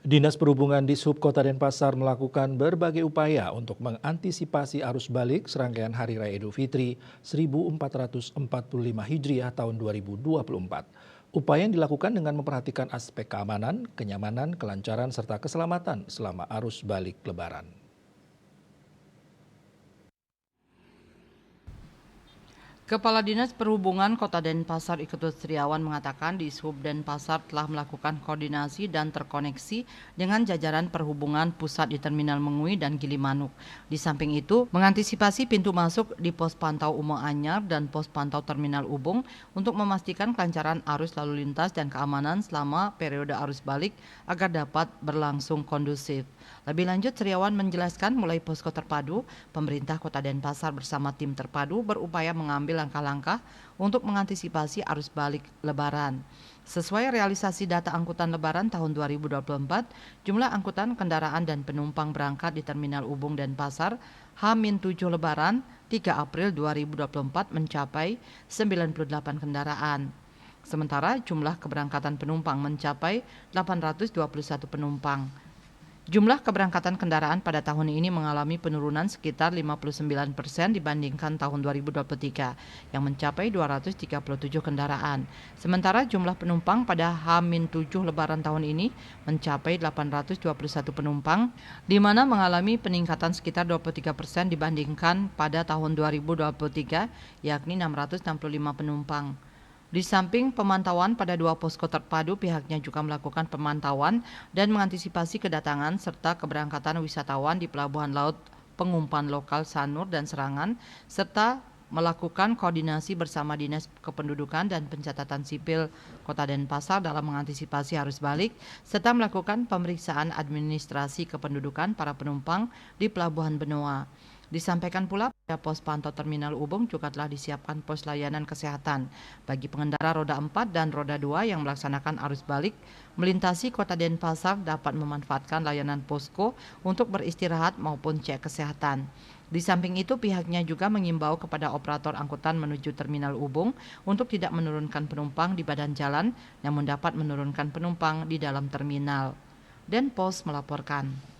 Dinas Perhubungan di Sub Kota Denpasar melakukan berbagai upaya untuk mengantisipasi arus balik serangkaian Hari Raya Idul Fitri 1445 Hijriah tahun 2024. Upaya yang dilakukan dengan memperhatikan aspek keamanan, kenyamanan, kelancaran, serta keselamatan selama arus balik Lebaran. Kepala Dinas Perhubungan Kota Denpasar Iketut Setiawan mengatakan di Sub Denpasar telah melakukan koordinasi dan terkoneksi dengan jajaran perhubungan pusat di Terminal Mengui dan Gilimanuk. Di samping itu, mengantisipasi pintu masuk di pos pantau Umum Anyar dan pos pantau Terminal Ubung untuk memastikan kelancaran arus lalu lintas dan keamanan selama periode arus balik agar dapat berlangsung kondusif. Lebih lanjut, Setiawan menjelaskan mulai posko terpadu, pemerintah Kota Denpasar bersama tim terpadu berupaya mengambil langkah-langkah untuk mengantisipasi arus balik Lebaran. Sesuai realisasi data angkutan Lebaran tahun 2024, jumlah angkutan kendaraan dan penumpang berangkat di Terminal Ubung Denpasar H-7 Lebaran 3 April 2024 mencapai 98 kendaraan. Sementara jumlah keberangkatan penumpang mencapai 821 penumpang. Jumlah keberangkatan kendaraan pada tahun ini mengalami penurunan sekitar 59% dibandingkan tahun 2023 yang mencapai 237 kendaraan. Sementara jumlah penumpang pada H-7 Lebaran tahun ini mencapai 821 penumpang, di mana mengalami peningkatan sekitar 23% dibandingkan pada tahun 2023, yakni 665 penumpang. Di samping pemantauan pada 2 posko terpadu, pihaknya juga melakukan pemantauan dan mengantisipasi kedatangan serta keberangkatan wisatawan di Pelabuhan Laut Pengumpan Lokal Sanur dan Serangan, serta melakukan koordinasi bersama Dinas Kependudukan dan Pencatatan Sipil Kota Denpasar dalam mengantisipasi arus balik, serta melakukan pemeriksaan administrasi kependudukan para penumpang di Pelabuhan Benoa. Disampaikan pula pada pos pantau Terminal Ubung juga telah disiapkan pos layanan kesehatan bagi pengendara roda 4 dan roda 2 yang melaksanakan arus balik melintasi Kota Denpasar dapat memanfaatkan layanan posko untuk beristirahat maupun cek kesehatan. Di samping itu, pihaknya juga mengimbau kepada operator angkutan menuju Terminal Ubung untuk tidak menurunkan penumpang di badan jalan, namun dapat menurunkan penumpang di dalam terminal. Denpos melaporkan.